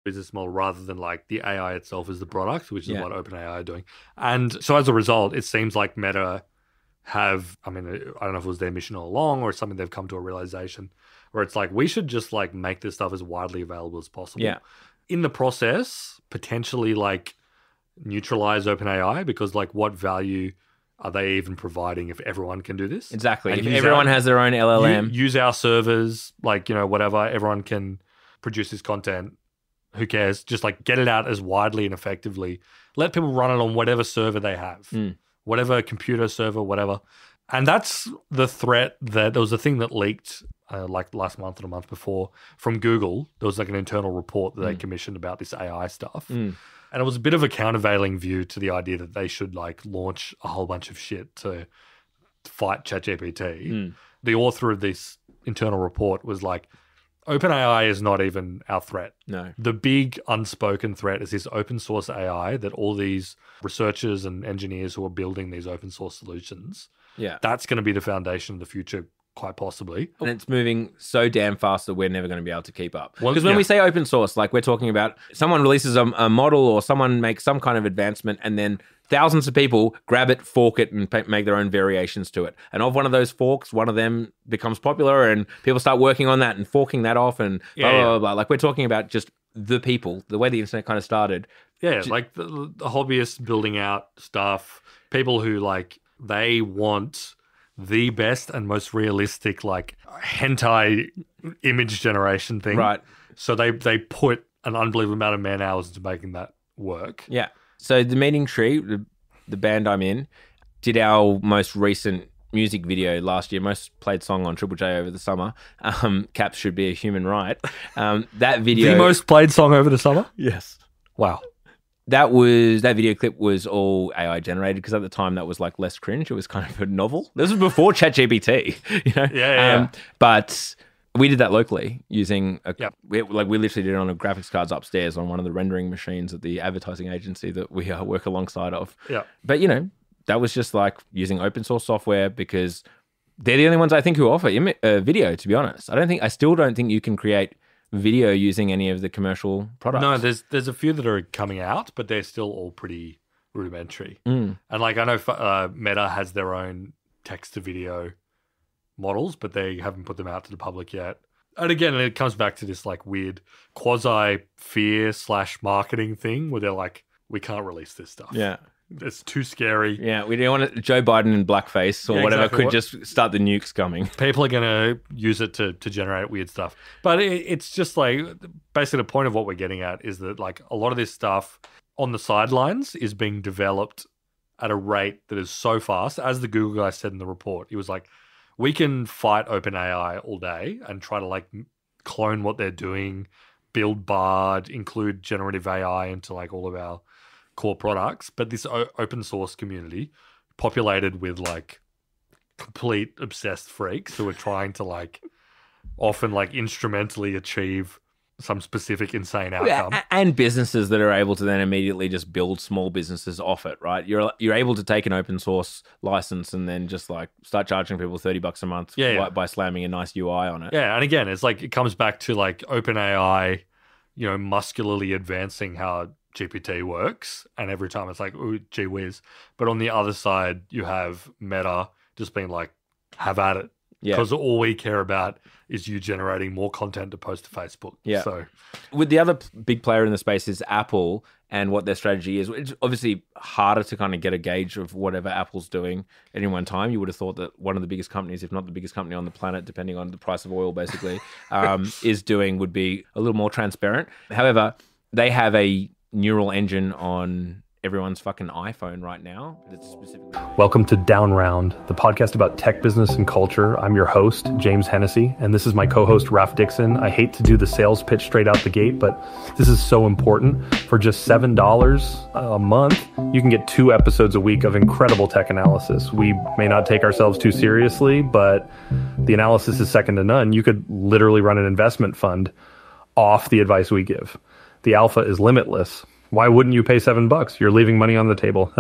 business model rather than like the AI itself is the product, which is what OpenAI are doing. And so as a result, it seems like Meta have, I mean, I don't know if it was their mission all along or something they've come to a realization where it's like, we should just like make this stuff as widely available as possible. Yeah. In the process, potentially like neutralize OpenAI, because like what value are they even providing if everyone can do this? Exactly. And if everyone has their own LLM. Use our servers, like, you know, whatever, everyone can produce this content. Who cares? Just like get it out as widely and effectively. Let people run it on whatever server they have, whatever computer server, whatever. And that's the threat that there was a thing that leaked like last month or the month before from Google. There was like an internal report that they commissioned about this AI stuff. And it was a bit of a countervailing view to the idea that they should like launch a whole bunch of shit to fight ChatGPT. The author of this internal report was like, OpenAI is not even our threat. No. The big unspoken threat is this open source AI that all these researchers and engineers who are building these open source solutions, that's going to be the foundation of the future, quite possibly. And it's moving so damn fast that we're never going to be able to keep up. Because when we say open source, like we're talking about someone releases a model or someone makes some kind of advancement and then thousands of people grab it, fork it, and make their own variations to it. And of one of those forks, one of them becomes popular and people start working on that and forking that off and blah, blah, blah, blah. Like we're talking about just the people, the way the internet kind of started. Yeah, like the hobbyists building out stuff, people who like, they want the best and most realistic like hentai image generation thing. Right. So they put an unbelievable amount of man hours into making that work. Yeah. So The Meeting Tree, the band I'm in, did our most recent music video last year, most played song on Triple J over the summer. Caps Should Be a Human Right. That video... The most played song over the summer? Yes. Wow. That video clip was all AI generated because at the time that was like less cringe. It was kind of a novel. This was before ChatGPT, you know? Yeah. But we did that locally using we literally did it on a graphics cards upstairs on one of the rendering machines at the advertising agency that we work alongside of. Yeah. But you know, that was just like using open source software because they're the only ones I think who offer video. To be honest, I still don't think you can create video using any of the commercial products. No, there's a few that are coming out, but they're still all pretty rudimentary. And like I know Meta has their own text to video models, but they haven't put them out to the public yet. And again, it comes back to this like weird quasi fear / marketing thing where they're like, we can't release this stuff. Yeah. It's too scary. Yeah, we don't want Joe Biden in blackface or whatever exactly. could just start the nukes coming. People are going to use it to generate weird stuff. But it's just like, basically the point of what we're getting at is that like a lot of this stuff on the sidelines is being developed at a rate that is so fast. As the Google guy said in the report, he was like, we can fight OpenAI all day and try to like clone what they're doing, build Bard, include generative AI into like all of our core products, but this open source community populated with like complete obsessed freaks who are trying to like often like instrumentally achieve some specific insane outcome. And businesses that are able to then immediately just build small businesses off it, right? You're able to take an open source license and then just like start charging people $30 a month by slamming a nice UI on it. Yeah, and again, it's like it comes back to like OpenAI, you know, muscularly advancing how GPT works, and every time it's like, ooh, gee whiz. But on the other side, you have Meta just being like, have at it. Yeah. Because all we care about is you generating more content to post to Facebook. Yeah. So, with the other big player in the space is Apple and what their strategy is. It's obviously harder to kind of get a gauge of whatever Apple's doing at any one time. You would have thought that one of the biggest companies, if not the biggest company on the planet, depending on the price of oil, basically, would be a little more transparent. However, they have a neural engine on everyone's fucking iPhone right now. It's specifically... Welcome to Down Round, the podcast about tech, business, and culture. I'm your host, James Hennessy, and this is my co-host, Raf Dixon. I hate to do the sales pitch straight out the gate, but this is so important. For just $7 a month, you can get 2 episodes a week of incredible tech analysis. We may not take ourselves too seriously, but the analysis is second to none. You could literally run an investment fund off the advice we give. The alpha is limitless. Why wouldn't you pay $7? You're leaving money on the table.